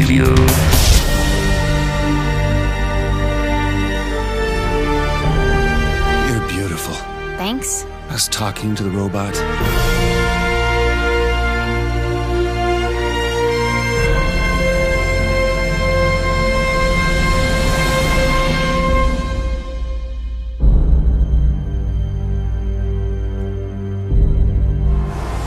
kill you. You're beautiful. Thanks. Us talking to the robot.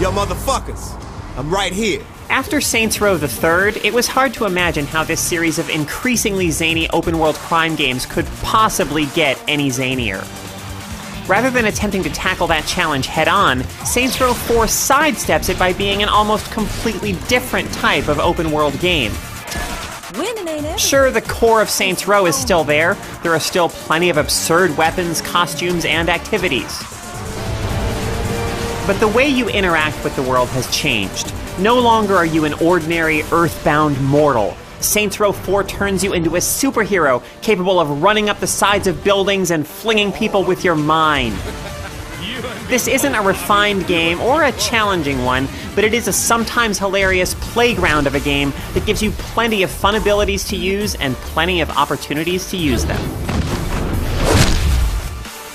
Yo, motherfuckers, I'm right here. After Saints Row III, it was hard to imagine how this series of increasingly zany open-world crime games could possibly get any zanier. Rather than attempting to tackle that challenge head-on, Saints Row 4 sidesteps it by being an almost completely different type of open-world game. Sure, the core of Saints Row is still there. There are still plenty of absurd weapons, costumes, and activities. But the way you interact with the world has changed. No longer are you an ordinary, earthbound mortal. Saints Row 4 turns you into a superhero, capable of running up the sides of buildings and flinging people with your mind. This isn't a refined game or a challenging one, but it is a sometimes hilarious playground of a game that gives you plenty of fun abilities to use and plenty of opportunities to use them.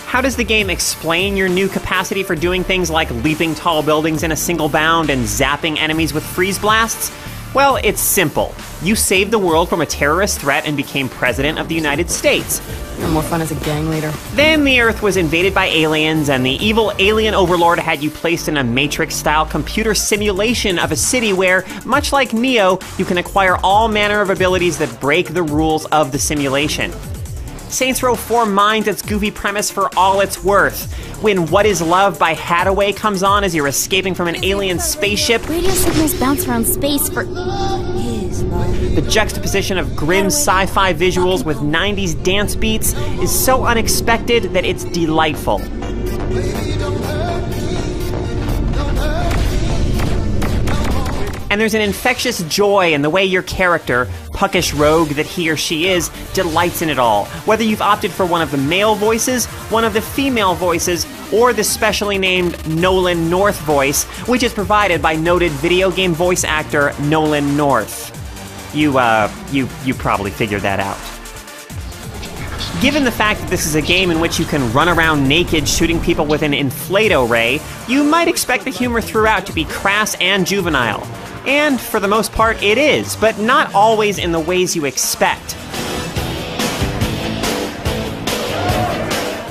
How does the game explain your new capacity for doing things like leaping tall buildings in a single bound and zapping enemies with freeze blasts? Well, it's simple. You saved the world from a terrorist threat and became president of the United States. You're more fun as a gang leader. Then the Earth was invaded by aliens, and the evil alien overlord had you placed in a Matrix-style computer simulation of a city where, much like Neo, you can acquire all manner of abilities that break the rules of the simulation. Saints Row 4 mines its goofy premise for all it's worth. When What Is Love by Hathaway comes on as you're escaping from an alien spaceship, Radio signals bounce around space for the juxtaposition of grim sci-fi visuals with 90s dance beats is so unexpected that it's delightful. And there's an infectious joy in the way your character, puckish rogue that he or she is, delights in it all. Whether you've opted for one of the male voices, one of the female voices, or the specially named Nolan North voice, which is provided by noted video game voice actor Nolan North. You probably figured that out. Given the fact that this is a game in which you can run around naked shooting people with an inflato ray, you might expect the humor throughout to be crass and juvenile. And for the most part, it is, but not always in the ways you expect.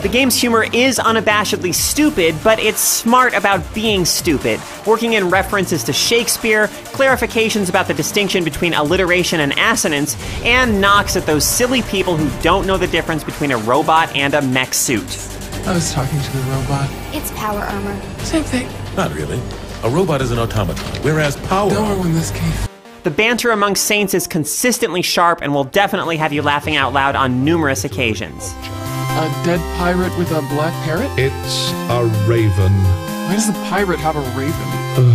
The game's humor is unabashedly stupid, but it's smart about being stupid, working in references to Shakespeare, clarifications about the distinction between alliteration and assonance, and knocks at those silly people who don't know the difference between a robot and a mech suit. I was talking to the robot. It's power armor. Same thing. Not really. A robot is an automaton, whereas power... Don't ruin this game. The banter among Saints is consistently sharp and will definitely have you laughing out loud on numerous occasions. A dead pirate with a black parrot? It's a raven. Why does the pirate have a raven?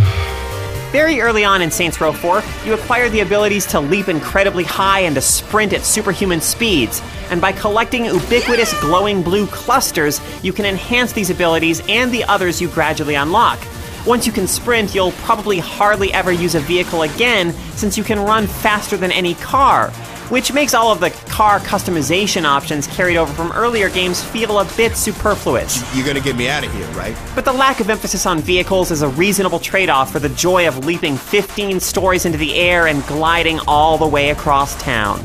Very early on in Saints Row 4, you acquire the abilities to leap incredibly high and to sprint at superhuman speeds. And by collecting ubiquitous glowing blue clusters, you can enhance these abilities and the others you gradually unlock. Once you can sprint, you'll probably hardly ever use a vehicle again, since you can run faster than any car, which makes all of the car customization options carried over from earlier games feel a bit superfluous. You're gonna get me out of here, right? But the lack of emphasis on vehicles is a reasonable trade-off for the joy of leaping 15 stories into the air and gliding all the way across town.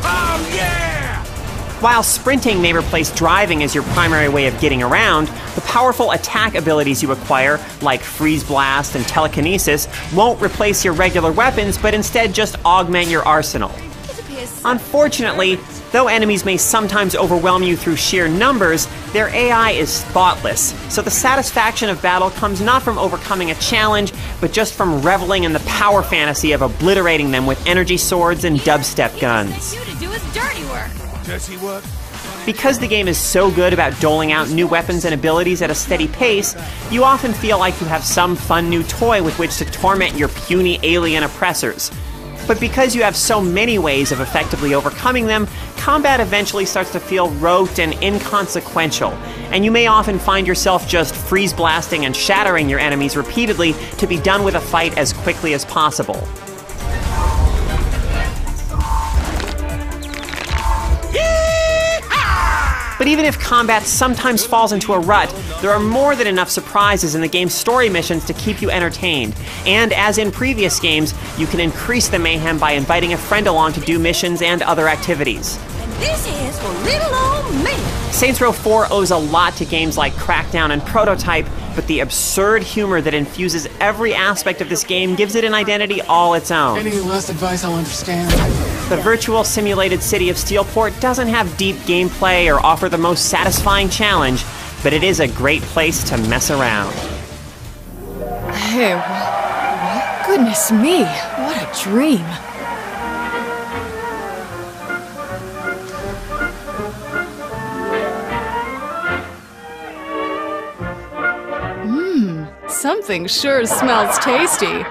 Oh, yeah! While sprinting may replace driving as your primary way of getting around, the powerful attack abilities you acquire, like Freeze Blast and Telekinesis, won't replace your regular weapons, but instead just augment your arsenal. Unfortunately, though enemies may sometimes overwhelm you through sheer numbers, their AI is thoughtless, so the satisfaction of battle comes not from overcoming a challenge, but just from reveling in the power fantasy of obliterating them with energy swords and dubstep guns. Dirty work? Because the game is so good about doling out new weapons and abilities at a steady pace, you often feel like you have some fun new toy with which to torment your puny alien oppressors. But because you have so many ways of effectively overcoming them, combat eventually starts to feel rote and inconsequential, and you may often find yourself just freeze blasting and shattering your enemies repeatedly to be done with a fight as quickly as possible. But even if combat sometimes falls into a rut, there are more than enough surprises in the game's story missions to keep you entertained. And as in previous games, you can increase the mayhem by inviting a friend along to do missions and other activities. This is for little old me. Saints Row 4 owes a lot to games like Crackdown and Prototype, but the absurd humor that infuses every aspect of this game gives it an identity all its own. Any less advice I'll understand. The virtual simulated city of Steelport doesn't have deep gameplay or offer the most satisfying challenge, but it is a great place to mess around. Hey, what? Goodness me, what a dream. Something sure smells tasty. Leave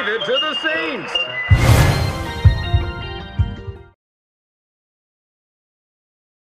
it to the Saints!